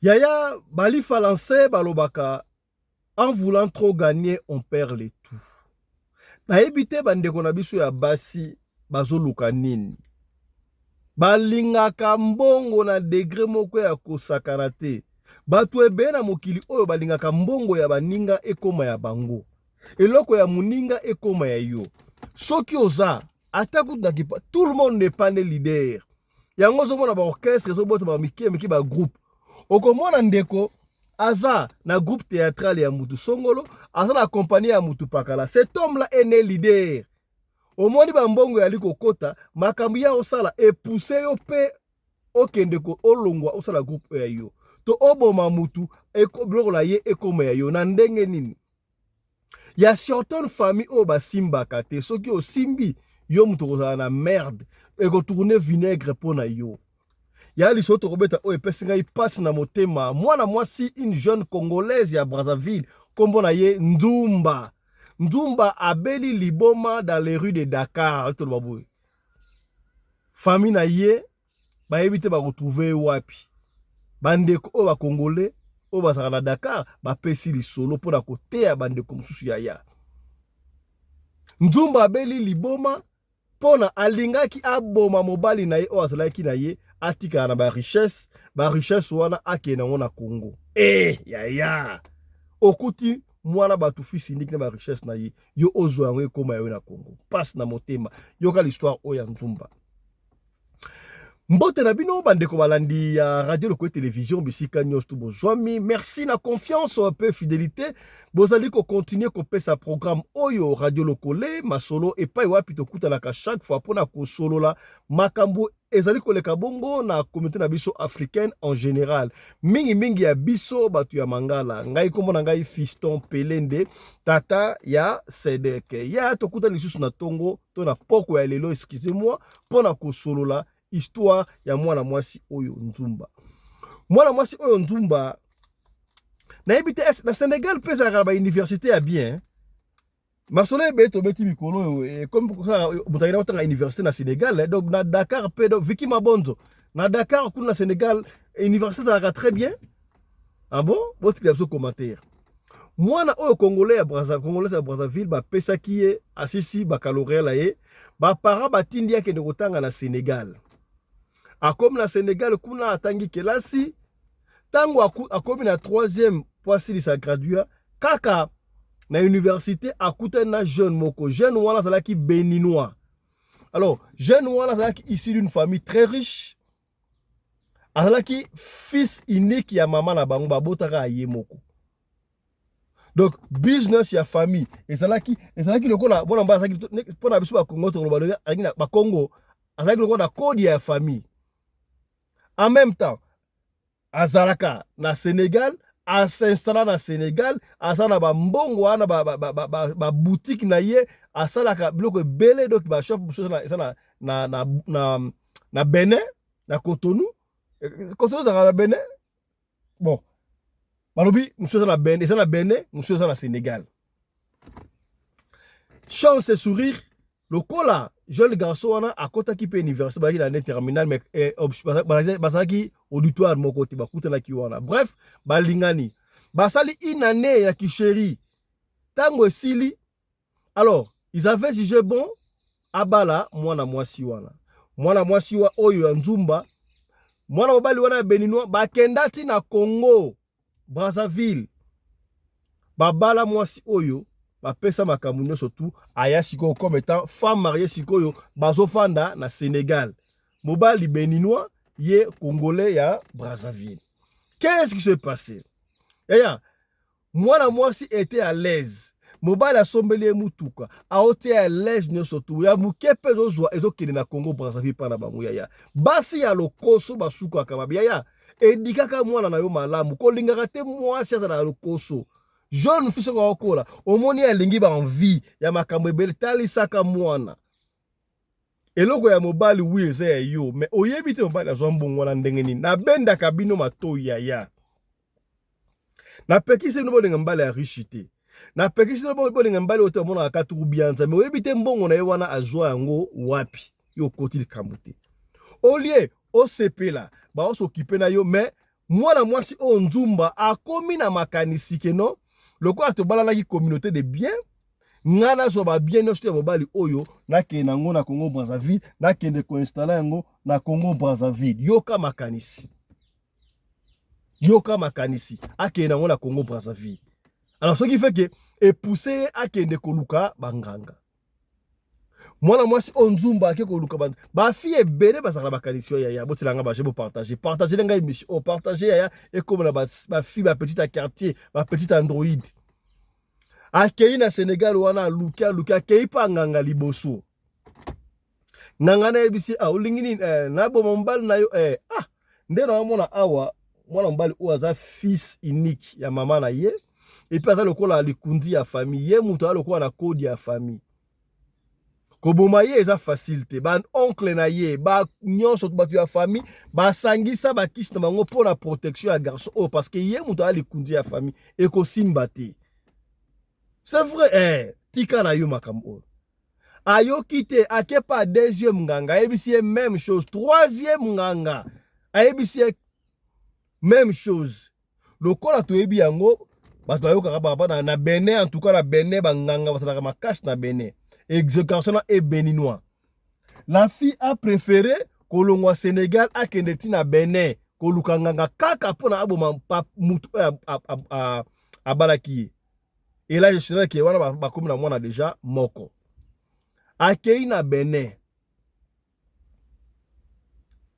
Yaya bali falancé balobaka en voulant trop gagner on perd les tout. Na ebite bandeko na biso ya basi bazoluka nini. Balingaka mbongo na degré moko ya kosakana te. Bato ebe na mokili oyo balingaka mbongo ya baninga ekoma ya bango. Eloko ya muninga ekoma ya yo. Soki oza atakuta kipa tout le monde n'est pas né leader. Yango zo mona ba orchestre zo bota ba miki ba groupe. Okomona ndeko aza na groupe théâtral ya mutu songolo, aza na compagnie ya mutu pakala. Cet homme là est né leader. Omoni ba mbongo ya liko kota, makambu ya osala epousse yo pe okendeko olongwa osala groupe ya yo. To oboma mutu biloko na ye ekoma ya yo na ndenge nini. Ya certaines familles o basimbaka te soki osimbi yo mutu kozala na merde ekotourne vinaigre pona yo. Ya lisoto kobeta o epesi ngai passe na motema mwana mwasi une jeune congolaise ya Brazzaville kombo na ye Ndumba. Ndumba abeli liboma dans les rues de Dakar. Famille na ye ba ebite ba retrouver wapi. Bandeko o ba congolais o ba saka na Dakar ba pesi li solo pona kotea bandeko mususu ya. Ndumba abeli liboma pona alingaki aboma mobali na ye o azalaki na ye atika na ba richesse wana akena ngona Congo. Yaya okuti mwana batu fils unique na ba richesse na ye yo ozo yango ekoma yo na Congo passe na motema yoka l'histoire oya Ndumba. Mbote na bino bandeko balandi ya radio loko télévision bisika nyos tu bozwami. Merci na confiance peu fidélité bozali ko continuer ko pesa programme oyo radio lokole masolo epai wapi to kutanaka chaque fois pona ko solo la makambo ezali koleka bongo na communauté na biso africaine en général. Mingi ya biso batu ya mangala ngai kombo na ngai Fiston Pelende tata ya Sedeke ya to kutana lisusu na tongo to na poko ya lelo excusez-moi pona ko solo la histoire ya mwana mwasi oyo Ndumba. Mwana mwasi oyo Ndumba na ebite na Sénégal pesa ka ba université ya bien. Masole beto beti mikolo comme mutagina otanga université na Sénégal donc na Dakar pedo Vicky Mabonzo na Dakar kuna na Sénégal université ça très bien. Ah bon? Votre question commentaire. Mwana oyo congolais ya Brazzaville ba pesa ki asisi baccalauréat la ye ba para batindi yake de kotanga na Sénégal. Akomi na Sénégal kuna atangi kelasi tango akomi na 3e poisili sa gradua kaka na université akuta na jeune moko jeune wana zalaki béninois. Alors jeune wana zalaki issu d'une famille très riche, azalaki fils unique ya mama na bango babotaka aye moko. Donc business ya famille ezalaki lokola bona mba azalaki pona biso ba Congo to ba Congo azalaki lokola code ya famille. En même temps, azalaka na Sénégal, a s'installa na Sénégal, asana ba mbongo wana ba boutique na ye, asalaka biloko belé donc ba shop na Benin, na Cotonou. Cotonou na Benin. Bon. Balobi monsieur na Benin, ça na Benin, monsieur na Sénégal. Chance et sourire, le cola jeune garçon wana akota ki pe université ba l'année terminale mais basaki auditoire mon côté ba kutana ki wana bref balingani basali une année ya kisheri tango esili. Alors ils avaient jugé bon abala mwana mwasi wa oyo ya Ndumba mwana mobali wana béninois bakendati na Congo Brazzaville babala mwasi oyo bapesa makambo nyonso tu aya sikoyo comme étant femme mariée sikoyo bazofanda na Sénégal. Mobali béninois ye congolais ya Brazzaville. Qu'est-ce qui s'est passé? Yaya mwana mwasi était à l'aise. Mobali asombeli mutuka aote à l'aise nyonso tu ya mukepe zozwa ezokende na Congo Brazzaville pana bango yaya. Basi ya lokoso basuka kamabi yaya edikaka mwana na yo malamu kolingaka te mwasi aza na lokoso. Jeune fils ko okola omoni alingi ba envie ya makambo ebele talisaka mwana eloko ya mobali wize ya yo mais oyebite mobali azwa mbongo na ndenge nini na benda kabino matoyi ya na pekisi no bolinga mbali ya richité na pekisi no bolinga mbali oto mona akaturu bianza mais oyebite mbongo na ye wana azwa yango wapi yo koti kamute olie o sepela ba o s'occuper na yo mais mwana mwasi o nzumba akomi na makanisi keno lokola tobalana ki communauté de bien ngana zo ba bien nyonso ya mobali oyo nakende yango na Congo Brazzaville nakende koinstalla yango na Congo Brazzaville yoka makanisi akende yango na Congo Brazzaville. Alors ce qui fait que epoussé akende koluka banganga mwana mwasi onzumba ake koluka ba fille ebele bazala bakanisi ya botilanga ba je bo partager lenga émission o partager ya et comme la ba fille ba petite à quartier ba petite android akei na Sénégal wana luka kei pa nganga liboso nganga na ebisi olingini na bo mombal na yo nde na mona awa mwana mbali o aza fils unique ya mama na ye et puis aza lokola likundi ya famille ye muto lokola na code ya famille koboma ye eza facilité ba oncle na ye ba nyonso batu ya famille ba sangisa ba kisi na bango pour la protection ya garçon parce que ye muto likundi ya famille et ko simba te. C'est vrai, tika na yo makambo. Ayo kite ake pa deuxième nganga, ebisi même chose, troisième nganga, ebisi même chose. Lokola to ebi yango, bato ayo kaka na Benin, en tout cas na Benin ba nganga basala makasi na Benin. Exécution et béninois. La fille a préféré kolongwa Sénégal akende ti na Benin, koluka nganga kaka pona aboma mutu abalaki. Et là, je suis là qui est comme moi déjà moko. Akei na Benin.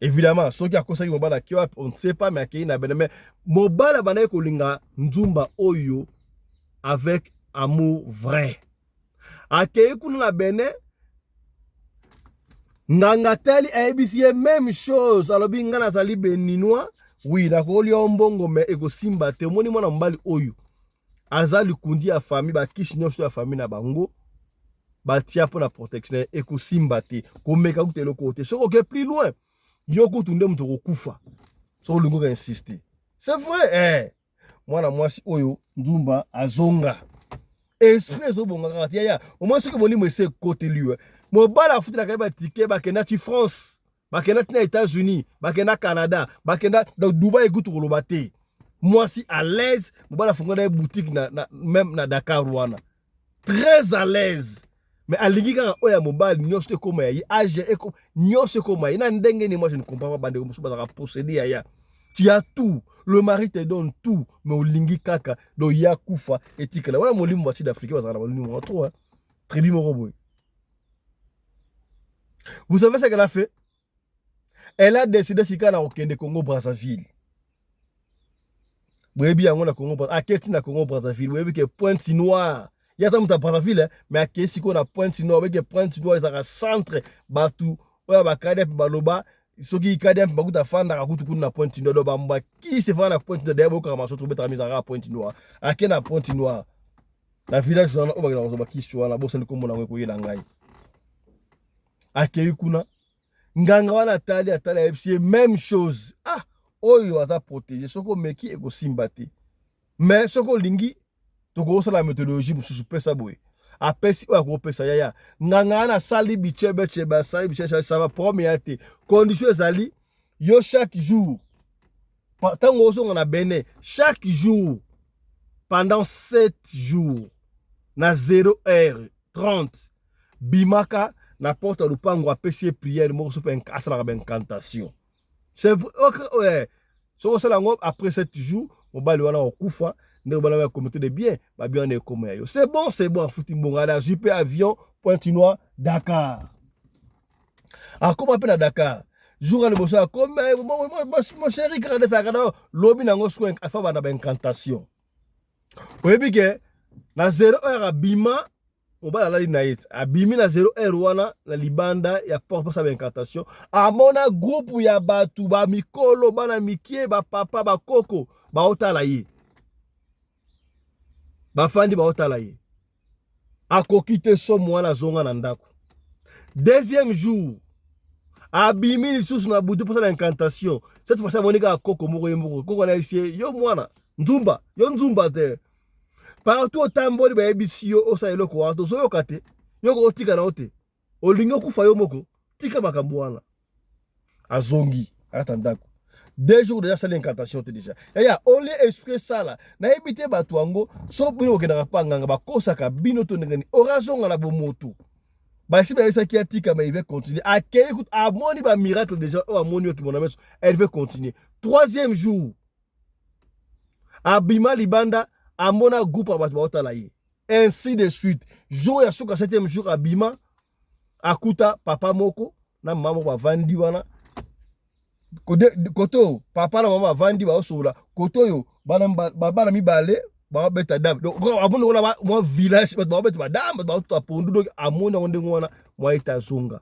Évidemment, ceux qui a conseillé mobile qui on ne sait pas mais akei na Benin mais mobile bana kolinga nzumba oyo avec amour vrai. Akei kuna na Benin nganga tali ABC même chose alobi ngana zali béninois oui na ko li ombongo mais eko simba te moni mwana mbali oyo azali kundi ya famille ba kishi nyonso ya famille na bango batia pour la protection et ko simbate ko meka kutelo côté soko ke plus loin yoko tunde muto kokufa so lungo ka insister c'est vrai mwana mwasi oyo nzumba azonga esprit zo bonga kati ya au moins ce que boni mwese côté lui mo bala futi la kaba ticket ba kena ti France ba kena ti na États-Unis ba kena Canada ba kena Dubaï gutu kolobate. Moi si à l'aise, je vais faire une boutique même na Dakar Rwanda. Très à l'aise. Mais à l'égui quand on a mobile, nous sommes comme y âge nous sommes comme y. Moi je ne comprends pas bande comme ça posséder ya. Tu as tout. Le mari te donne tout, mais au lingi kaka do ya kufa etikala. Voilà mon limbo bati d'Afrique parce que mon limbo trop Tribu Moroboy. Vous savez ce qu'elle a fait? Elle a décidé si kana okende Congo Brazzaville. Bwebi yango na Congo aketi na Congo Brazzaville bwebi ke Pointe Noire ya ta muta Brazzaville mais akesi ko na Pointe Noire bwebi ke Pointe Noire za centre batu oya bakade pe baloba soki ikade pe bakuta fanda ka kutu kuna na Pointe Noire do bamba ki se fa na Pointe Noire debo ka maso trouver ta mise à Pointe Noire ake na Pointe Noire na village zona o bakela zo ki swa na bosa ni kombo na ngwe yela ngai ake kuna nganga wana atali FC même chose oyo aza protégé soko meki eko simbati mais soko lingi toko sala méthodologie mususu pesa boy apesi oya ko pesa yaya nganga na sali bichebe cheba sali bichebe ça va premier te condition ezali yo chaque jour tango osonga na Benin chaque jour pendant 7 jours na 0h30 bimaka na porte lupango apesi prière mo so pe asala ba incantation. C'est ouais. So ça après 7 jours, on va le voir au Koufa, on va le comité de bien, bah bien on est comme yo. C'est bon, fouti mbonga JP avion Pointe Noire Dakar. Ah comment appelle à Dakar? Jour le bossa comme mon chéri regarde ça regarde lobby nango soin afa ba na incantation. Oui bien na 0h abima on va la ligne abimi na 0h wana na libanda ya pour sa incantation amona groupe ya batu ba mikolo bana mikie ba papa ba koko ba otala ye ba fandi ba otala ye akokite so mwana zonga na ndako. Deuxième jour abimi lisusu na butu pour sa incantation cette fois ça monika koko moko koko na ici yo mwana nzumba yo nzumba te partout otamboli ba ebisi yo osaelo ko wato so yokate yoko otika na ote olingo kufa yo moko tika makambo wana azongi ata ndako. 2 jours déjà, c'est l'incantation déjà. Yaya, on les esprit ça là. Na ebité batuango, so bino okendaka pa nganga bakosaka bino to ndengani. Orazonga na bomoto. Ba si ba ça qui atika mais il va continuer. A écoute, a moni ba miracle déjà, o amoni ki mon ami, elle veut continuer. 3e jour. Abima libanda, amona groupe abatu baotala ye. Ainsi de suite. Jour ya suka 7e jour abima, akuta papa moko na mama ba vandi wana. Koto papa na mama vandi ba osola koto yo bana mibale ba beta dam donc abono wala mo village ba beta dam ba to pondu donc amona onde ngwana mo eta zonga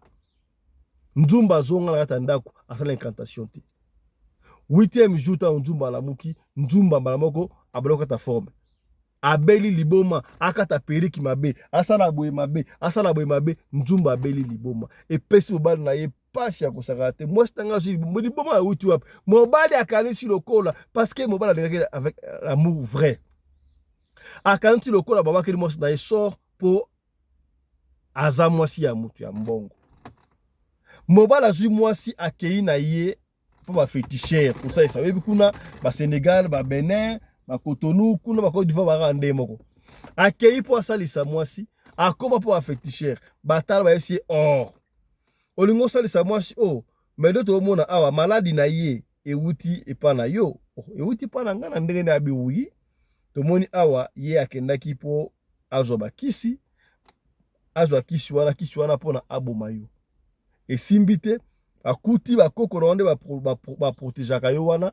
nzumba zonga na tandako asala incantation ti 8e jour ta nzumba la muki nzumba mbala moko abaloka ta forme abeli liboma akata periki mabe asala boye mabe nzumba abeli liboma et pesi mobali na ye pasi ya kosaka te moi stanga sur liboma ya uti wap mobali akanisi lokola parce que mobali alingaki avec l'amour vrai akanisi lokola babakeli moi na ye sort pour aza mwasi ya mutu ya mbongo mobali azwi mwasi akei na ye po ba féticheur pour ça ça bebi kuna ba Sénégal ba Benin ba Cotonou kuna ba Côte d'Ivoire ba rande moko akei po asalisa mwasi akoma po ba féticheur batala ba esi or olingo salisa mwasi o medo to mona awa maladi na ye ewuti epana yo ewuti pana ngana ndenge na biwuyi to moni awa ye akendaki po azwa kisi wana pona aboma yo esimbite akuti bakoko ronde ba protégeaka yo wana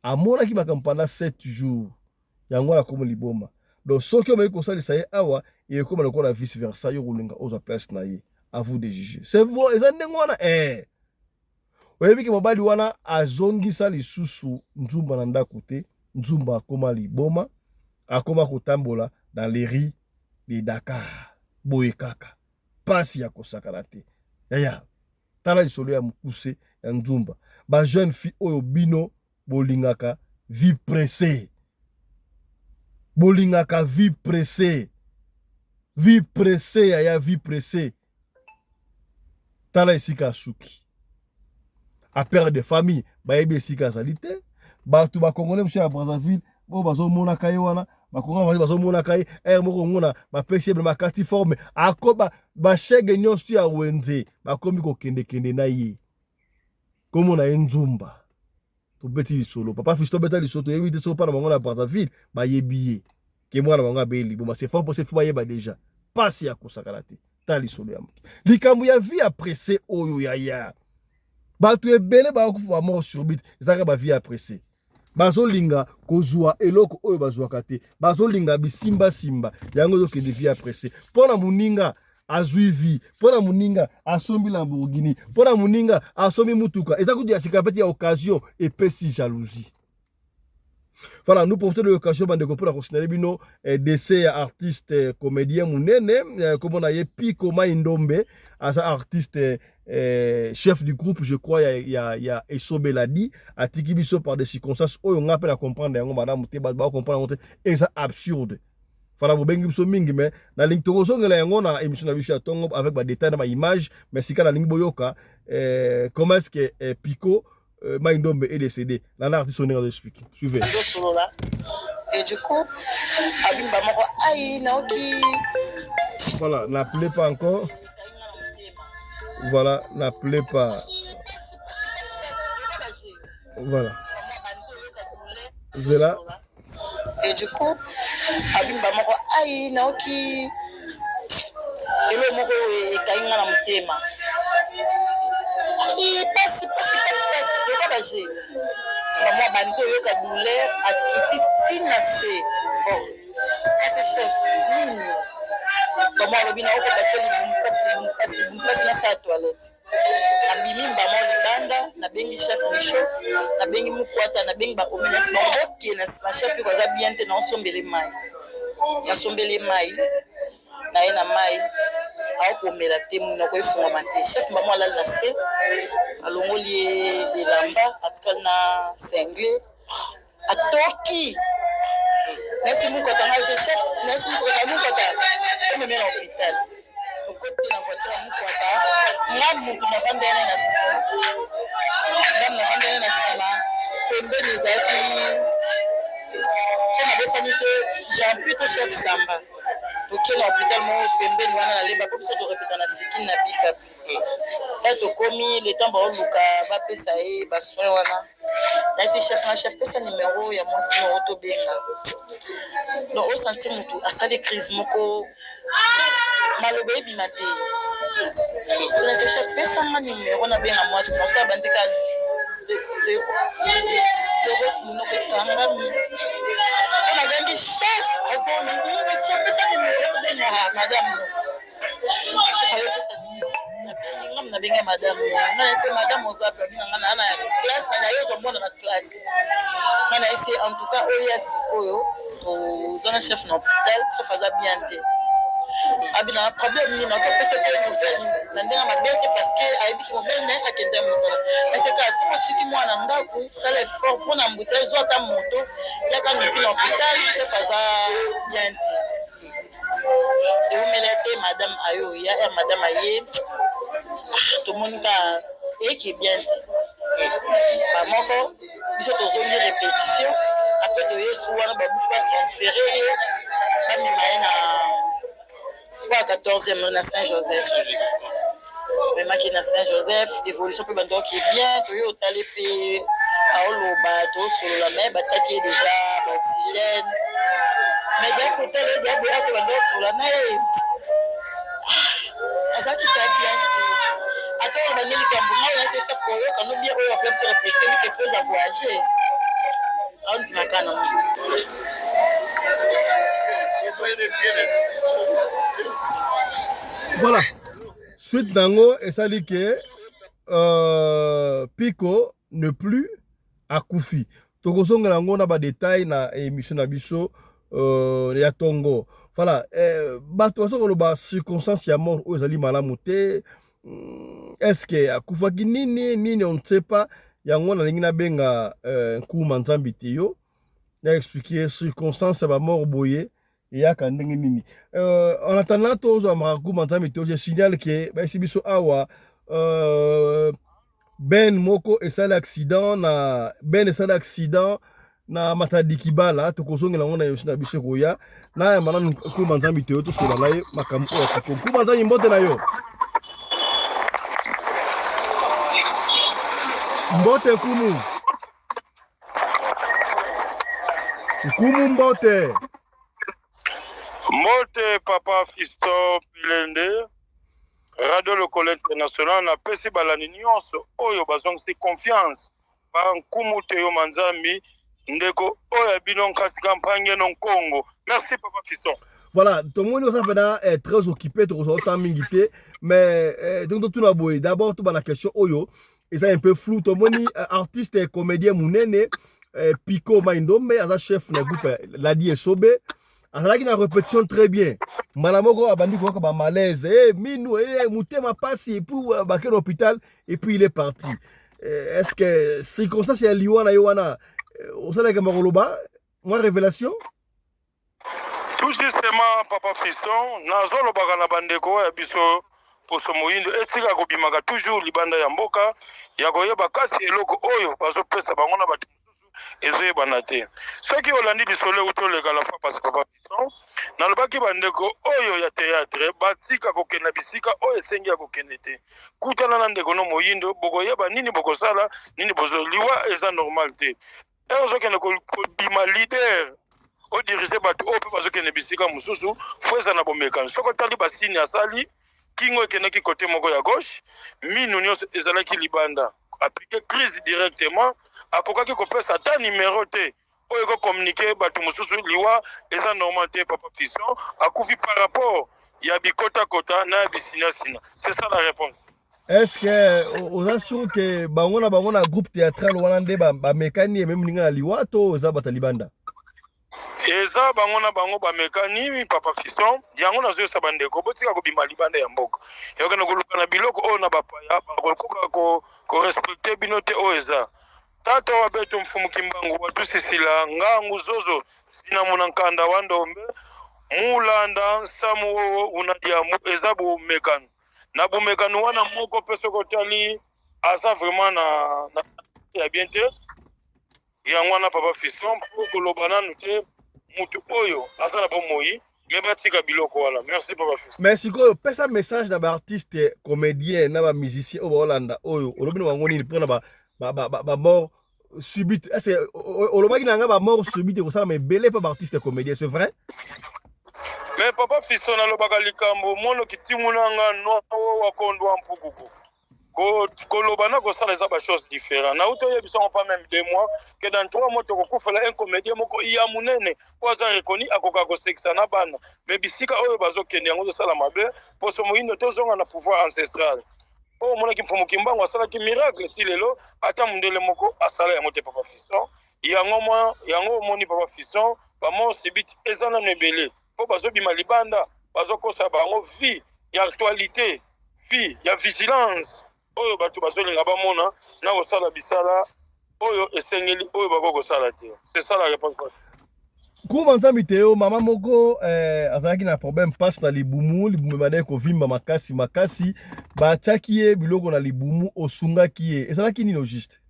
amona ki bakampana 7 jours yango la komo liboma donc soki omeyi kosalisa ye awa ekoma lokola vice versa yo kolinga ozwa place na ye. À vous de juger. C'est vous, les andengwana, oyebi ke mobali wana azongisa lisusu nzumba na ndako te, nzumba akoma liboma, akoma kotambola dans les rues de Dakar, boye kaka, pasi ya kosakana te. Yaya, tala lisolo ya mukuse ya nzumba. Ba jeune fille oyo bino bolingaka vie pressée. Bolingaka vie pressée. Vie pressée, yaya, vie pressée. Tala esika suki. A père de famille, ba yebi esika salite, ba tu ba congolais monsieur à Brazzaville, bo bazo mona kaye wana, ba congolais bazo mona kaye, moko mona ba pesi ba kati forme, akoba ba chege nyosti ya wenze, ba komi ko kende na ye. Komo na nzumba. To beti solo, papa fisto beta lisoto yebi de so pa na bango na Brazzaville, ba yebi ke mwana bango abeli, bo c'est fort pour se ba yeba déjà. Pasi ya kosakana te. Tali solo ya muki. Likambu ya vie apressé oyo yaya. Batu ebele ba kufa mort subite. Zaka ba vie apressé. Bazo linga kozwa eloko oyo bazwa kate. Bazo linga bisimba simba. Yango zo ke de vie apressé. Pona muninga azwi vie. Pona muninga asombi Lamborghini. Pona muninga asombi mutuka. Eza kuti ya sikapeti ya occasion et pesi jalousie. Voilà, nous profitons de l'occasion de comprendre pour la bino décès artiste comédien munene comme on a eu Pico Maindombe as artiste chef du groupe je crois il y a Esobeladi a tikibiso par des circonstances où on appelle à comprendre yango madame te ba comprendre et ça absurde. Voilà vous bengi biso mingi mais na link to ngela yango na émission na biso tongo avec ba détails na ba image mais si kana link boyoka comment est-ce que Pico Maindombe est décédé. L'artiste on est expliqué. Suivez. Et du coup, Abimba Moko aïe naoki. Voilà, n'appelez pas encore. Voilà, n'appelez pas. Voilà. Zela. Et du coup, Abimba Moko aïe naoki. Elo moko e kainga na mutema. Aïe passe. Le babaje. Maman banzo yoka douleur a kiti tina se. Oh. C'est chef. Nini. Maman lobina oko kateli passe na sa toilette. Abimi mbamo libanda na bengi chef Micho na bengi mukwata na bengi ba omena sima oke na sima chef ko za bien te na osombele mai. Na sombele mai. Na ena mai. Aokomela te muna ko efunga mate. Chef mbamo alali na se. Alongoli elamba atikali na single atoki nasi mukota nga chef nasi mukota omeme na hôpital okoti na voiture mukota nga mutu na vandene na sima pembeni ezalaki so nabosani te Jean-Pierre to chef Samba toke na hôpital moko pembeni wana na lemba po biso torepeta na sikini na bikapi ya tokomi le temps baoluka bapesa ye basoin wana nati chef pesa numero ya mwasi moko tobenga donc osenti motu asali crise moko maloba ebima te so nasi chef pesanga numero nabenga mwasi noso abandika minoko etanga so nabengi chef chef pesa numero tobenga madame chef ayopesa ngam nabenga madame ngana ese madame ozape ngana na classe na yo komona na classe ngana ese en tout cas oya sikoyo to zana chef na hôpital chef aza bien te abina problème ni na ko pesa te nouvelle na ndenga mabete parce que aibi ki mobile na akende musala mais c'est que somo tiki mwana ndaku sala effort pour na mbute zo ta moto ya ka noki na hôpital chef aza bien te et madame ayo ya madame aye tout le monde a qui est bien ba moko biso tozongi répétition après to yesu wana ba bufa transférer ba mi na kwa 14e na Saint-Joseph vraiment qui na Saint-Joseph évolution pe bando qui est bien to yo tali pe aoloba to sur la mer ba taki déjà ba oxygène mais d'un côté les gars ba bando sur la mer ça qui pas bien attends ba neli kambu na c'est chef ko yo kanu bien o appelle sur répéter lui que peut voyager on dit makana voilà suite nango esali ke Pico ne plus akufi tokozongela yango na badetail na émission na biso ya tongo voilà bato bazokoloba circonstance ya mort oyo ezali malamu te est-ce que akufaki nini on ne sait pas yango nalingi nabenga nkuma nzambi te yo na expliquer circonstance ya bamort boye eyaka ndenge nini en attendant tozwa nkuma nzambi te je signale ke baesi biso awa ben moko esali accident na Matadi Kibala tokozongela ngo na yosi na biso koya na ya mana nkuma nzambi te yo tosola na ye makambo oyo akoko nkuma nzambi mbote na yo mbote nkumu mbote papa Fiston Pilende Radio Lokole International na pesi balani nyonso oyo bazongisi confiance ba nkumu te yo manzambi ndeko oyo bino kasi campagne non Congo. Merci papa Fiston. Voilà, tout le monde est très occupé de autant mingité mais donc tout boy d'abord tout la question oyo et ça un peu flou tout le monde artiste et comédien munene Pico Maindombe as chef na groupe la die sobe azalaki na répétition très bien malamoko abandi ko ba malaise minu mutema pasi pour baquer l'hôpital et puis il est parti est-ce que circonstance ya liwana yowana osala ke makoloba moi révélation tout justement papa Fiston nazolobaka na bandeko ya biso poso moyindo etika kobimaka toujours libanda ya mboka ya koyeba kasi eloko oyo bazopesa bango na bato ezoyebana te soki olandi bisolo utoleka la fois parce papa Fiston nalobaki bandeko oyo ya théâtre batika kokenda bisika oyo esengi ya kokende te kutana na ndeko no moyindo bokoyeba nini bokosala nini bozoliwa eza normal te ozokende kobima leader odirige bato oyo mpe bazokende bisika mosusu fo eza na bomekano soki otali basini asali kingo ekendaki kote moko ya gauche minu nyonso ezalaki libanda aplike crise directement akokaki kopesa ata numero te oyo ekokommunike bato mosusu liwa eza normal te papa Fiston akufi par rapport ya bikota-kota na ya bisinasina c'est ça la réponse. Est-ce que oza sûr que bango na groupe théâtral wana nde bamekani même ninga na liwa to oza bata libanda eza bango na bango bamekani papa Fiston yango nazoyosa bandeko botika kobima libanda ya mboka yokana koluka na biloko oyo na bapaya bakokoka korespecte bino te oyo eza tata wabeto mfumu kimbangu watusisila ngangu zozo zinamuna nkanda wandombe mulanda nsamu owo unadiamu eza bomekano na bomekano wana moko mpe soki otali aza vraiment na ya bien te yango wana papa Fiston mpo koloba nanu te mutu oyo aza na bomoi me batika biloko wana. Merci papa Fiston. Merci ko pesa message na ba artiste comédien na ba musicien oyo Hollanda oyo olobi na bango nini pour na ba mort subite. Est-ce olobaki na nga ba mort subite ko sala me belé pa ba artiste comédien, c'est vrai? Mais papa Fiston alobaka likambo mono kitimunanga no wakondwa mpukuku. Kolobana kosala eza ba chose différent. Na uto yebiso pas même 2 mois que dans 3 mois tokokufela un comédien moko iya munene oza reconnu akoka ko sexa na bana. Mais bisika oyo bazokende yango tosala mabe poso moyindo tozonga na pouvoir ancestral. Oh mona kimfumu kimbango asala ki miracle ti lelo ata mundele moko asala yango te papa Fiston. Yango moni papa Fiston ba mo sibiti ezana nebele. Po bazobima libanda bazokosa bango vie ya actualité, vie ya vigilance. Oyo batu bazolinga bamona na kosala bisala oyo esengeli oyo bakoko sala te. C'est ça la réponse. Kuma nzambi teo mama moko azalaki na problème passe na libumu mane kovimba makasi batiaki ye biloko na libumu osungaki ye ezalaki nini juste?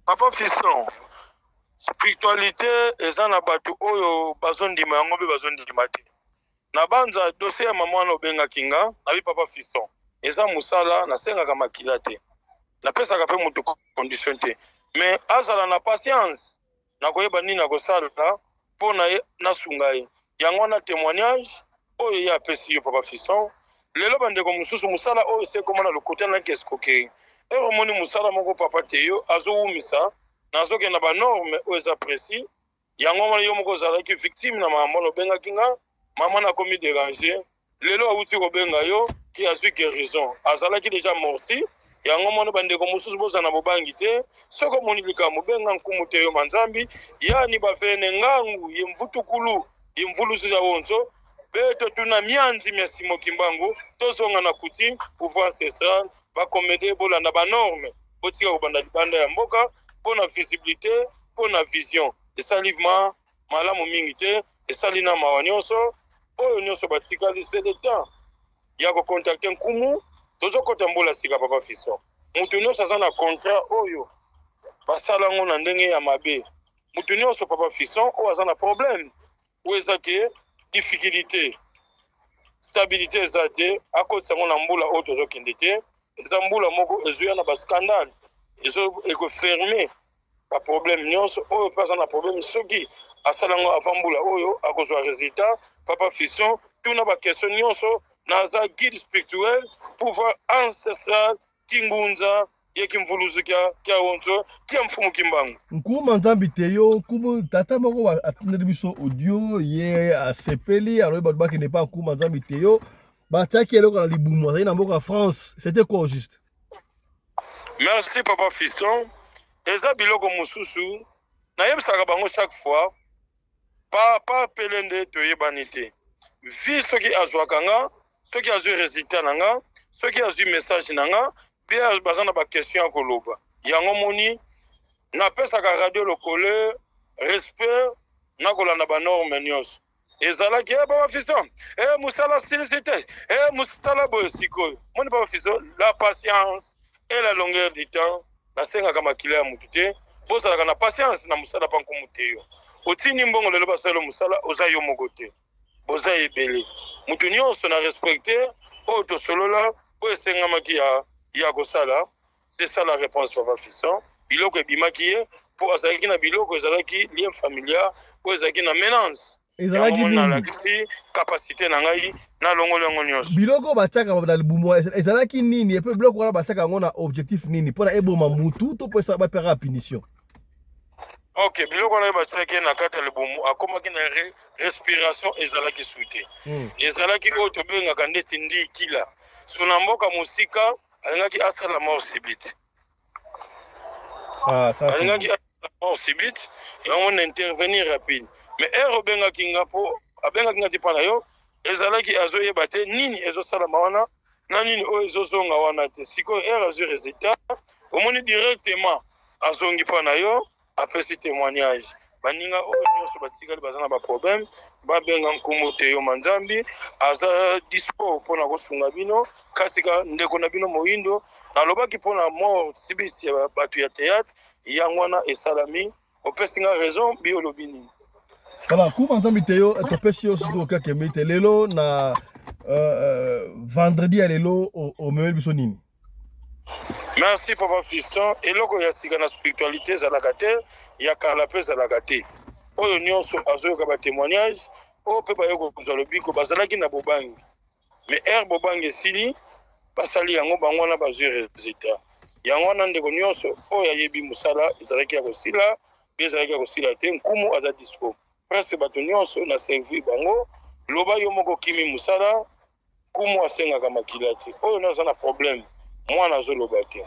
Papa Fiston, spiritualité eza na batu oyo bazondima yango mpe bazondima te. Na banza dossier ya mama wana obengaki nga nabi papa Fiston eza musala nasengaka makila te napesaka mpe moto condition te mais azala na patience nakoyeba nini akosala mpo na ye nasunga ye yango wana témoignage oyo ye apesi yo papa Fiston. Lelo bandeko mosusu musala oyo esekomona lokota naki escroquerie omoni musala moko papa te yo azowumisa nazokenda banorme oyo eza précis yango wana yo moko ozalaki victime na makambo wana obengaki nga mama nakomi déranger lelo awuti kobenga yo ki azwi guérison azalaki déjà morti yango mona bandeko mosusu boza na bobangi te soko moni likambo benga nkumu te yo manzambi yani bavene ngangu ye mvutukulu ye mvulusu ya wonzo beto tuna mianzi merci mokimbangu tozonga na kuti pouvoir ancestral bakomede bolanda banorme botika kobanda libanda ya mboka mpona visibilité mpona vision esalivema malamu mingi te esali na mawa nyonso oyo nyonso batikali c'est le temps ya kocontacte nkumu tozokota mbola sika papa Fiston mutu nyonso aza na contrat oyo basala ngo na ndenge ya mabe mutu nyonso papa Fiston oyo aza na problème oyo eza ke difficulté stabilité eza te akotisa ngo na mbula oyo tozokende te eza mbula moko ezoya na bascandale ekoferme baproblème nyonso oyo mpe aza na problème soki asala ngo avant mbula oyo akozwa résultat papa Fiston tuna baquestion nyonso naza guide spirituel pouvoir ancestral kingunza ye kimvuluzu kia wonzo kia mfumu kimbangu nkuma nzambi te yo nkumu tata moko atindeli biso audio ye asepeli alobi bato bakende pa nkuma nzambi te yo batiaki eloko na libumu azali na mboka ya France c'était quoi juste? Merci papa Fiston eza biloko mosusu nayebisaka bango chaque fois pa pele nde toyebani te vi soki azwaka nga soki azwi résultat na nga soki azwi message na nga mpe baza na baquestion ya koloba yango moni napesaka radio lokole respect nakolanda banorme nyonso ezalaki papa Fiston musala silisi te musala boyo sikoyo moni papa Fiston la patience et la longueur du temps nasengaka makila ya mutu te bozalaka na patience na musala pa nkumu te yo otini mbongo lelo basala musala oza yo moko te boza ebele mutu nyonso na respecte oyo tosolola oyo esengamaki ya kosala. C'est ça la réponse papa Fiston biloko ebimaki ye mpo azalaki na biloko ezalaki lien familial oyo ezalaki na menance ezalaki nini capacité na ngai na longolo yango nyonso biloko batiaka na libumu ezalaki nini epe biloko wana batiaka yango na objectif nini mpona eboma mutu to mpo esala bapera punition? Ok, biloko wana batiaki na kati ya libumu akomaki na respiration ezalaki sute ezalaki oyo tobengaka ndeti ndikila so na mboka mosika alingaki asala mort subite alingaki asala mort subite yango na intervenir rapide mais ere obengaki nga mpo abengaki nga ti mpo na yo ezalaki azoyeba te nini ezosalama wana na nini oyo ezozonga wana te sikoyo ere azwi résultat omoni directement azongi mpo na yo apesi témoignage baninga oyo nyonso batikali baza na baproblème babenga nkumu te yo manzambi aza dispo mpona kosunga bino kasika ndeko na bino moyindo nalobaki mpona mort sibisi ya bato ya théâtre yangwana et salami au pestinga raison biolobini. Voilà, comment tu as tu peux aussi que tu lelo na vendredi à lelo au même bisonini. Merci papa Fiston. Et loko ya sika na spiritualité za la gâté, ya kalapé za la gâté. Oyo nyonso azoyoka ba témoignage, o pe ba yoko kozalobi ko bazalaki na bobangi. Mais bobangi sili basali yango bango na bazwe résultat. Yango na ndeko nyonso oyo yebi musala ezalaki ya kosila, ezalaki ya kosila te nkumu aza dispo. Presque bato nyonso na servi bango loba yo moko kimi musala kumu asengaka makila te. Oyo naza na problème. Mwana azoloba te.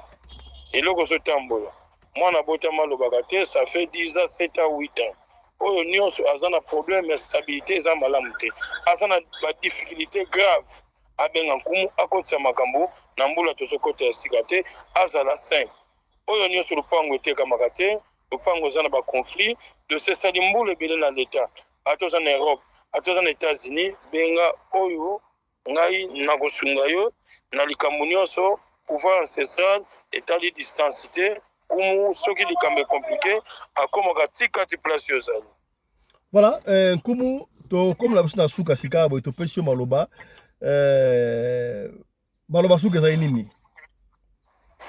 Eloko zotambola. Mwana botama lobaka te, ça fait 10 ans, 7 ans, 8 ans. Oyo nyonso aza na problème ya stabilité eza malamu te. Aza na ba difficulté grave. Abenga nkumu akotisa makambo na mbula tozokota ya sika te azala sain. Oyo nyonso lupango etekamaka te, lupango eza na ba conflit de sesali mbula ebele na l'État. Atoza na Europe, atoza na États-Unis, benga oyo ngai nakosunga yo na likambo nyonso pouvoir ancestral etali distancité kumu soki likambo compliqué akomaka tika ti place yozali. Voilà, kumu to comme la bisna suka sika boy to pesio maloba maloba suka ezali nini?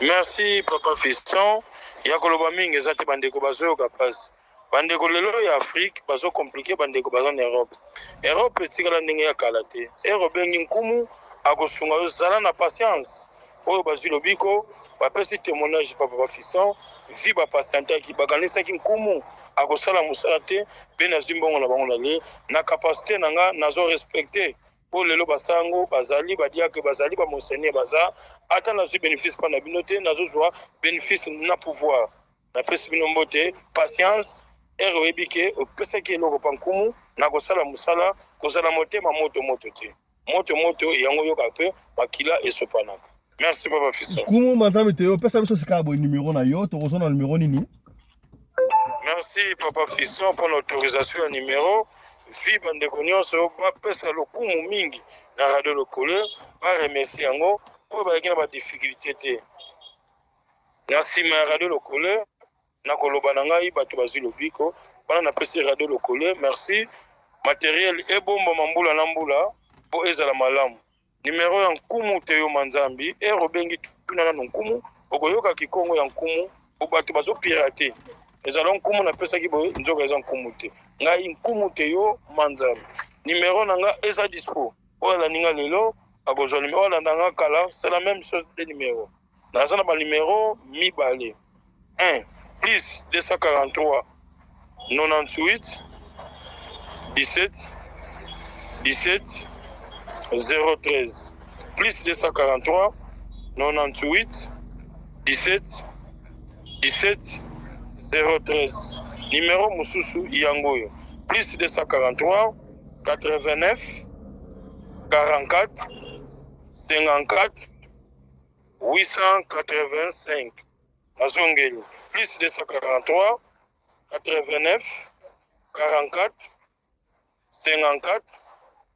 Merci papa Fiston. Ya koloba mingi eza te bandeko bazoyoka pasi. Bandeko lelo ya Afrique bazo compliqué bandeko bazo na Europe. Europe etikala ndenge ya kala te. Bengi nkumu akosunga yo zala na patience. Oyo bazwi lobiko bapesi témoignage papa Fiston vi bapatientaki bakanisaki nkumu akosala mosala te mpe nazwi mbongo na bango na le na capacité na nga nazo respecte po lelo basango bazali badiake bazali bamonseigneur baza ata nazwi bénéfice mpa na bino te nazozwa bénéfice na pouvoir napesi bino mbote patience oyebi ke opesaki eloko mpa nkumu na kosala mosala kozala motema moto te moto yango yoka mpe makila esopanaka. Merci papa Fiston. Kumu manzambi te yo pesa biso sika boy numéro na yo to kozona numéro nini? Merci papa Fiston pour l'autorisation ya numéro. Vi bandeko nyonso bapesa lokumu mingi na radio lokole ba remercier yango po bayaki na ba difficulté te. Na sima ya radio lokole na koloba na ngai bato bazwi lobiko bana na pesi radio lokole merci matériel ebomba mambula na mbula po ezala malamu. Numéro ya nkumu te yo manzambi bengi tuna na nkumu okoyoka kikongo ya nkumu o bato bazo pirate ezala nkumu na pesaki boye nzoka eza nkumu te ngai nkumu te yo manzambi. Numéro na nga eza dispo oyo alandinga lelo akozwa numéro alandanga kala c'est la même chose de numéro naza na ba numéro mibale 1 plus 243 98 17 17 013 plus 243 98 17 17 013 numéro mususu yangoyo plus 243 89 44 54 885 azongeli plus 243 89 44 54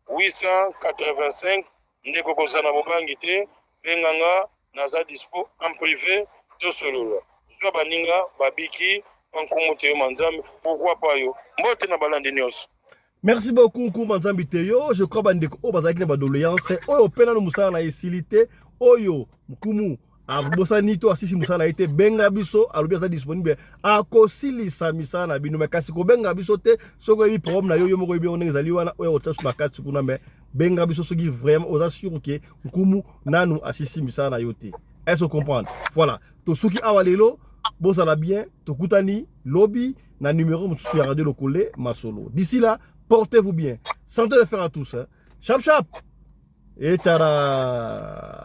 885 ndeko kozana bobangi te benganga naza dispo en privé to solola zwa baninga babiki nkumu te yo manzambi pourquoi pas yo mbote na balandi nyonso. Merci beaucoup Nkumu Nzambi Teyo. Je crois bandeko o bazaki na badoléance oyo pena no musala na esilité oyo Nkumu abosani to asisi musala na ite benga biso alobi ata disponible akosilisa misala na bino makasi ko benga biso te soko yebi problème na yo moko yebi onenge zali wana oyo otasu makati kuna me benga biso soki vraiment oza sûr que Nkumu nanu asisi misala na yo te. Est-ce que comprendre? Voilà. To soki awalelo bozala bien to kutani lobby na numéro mususu ya radio lokole masolo. D'ici là, portez-vous bien. Santé de faire à tous. Hein. Chap chap. Et tchara.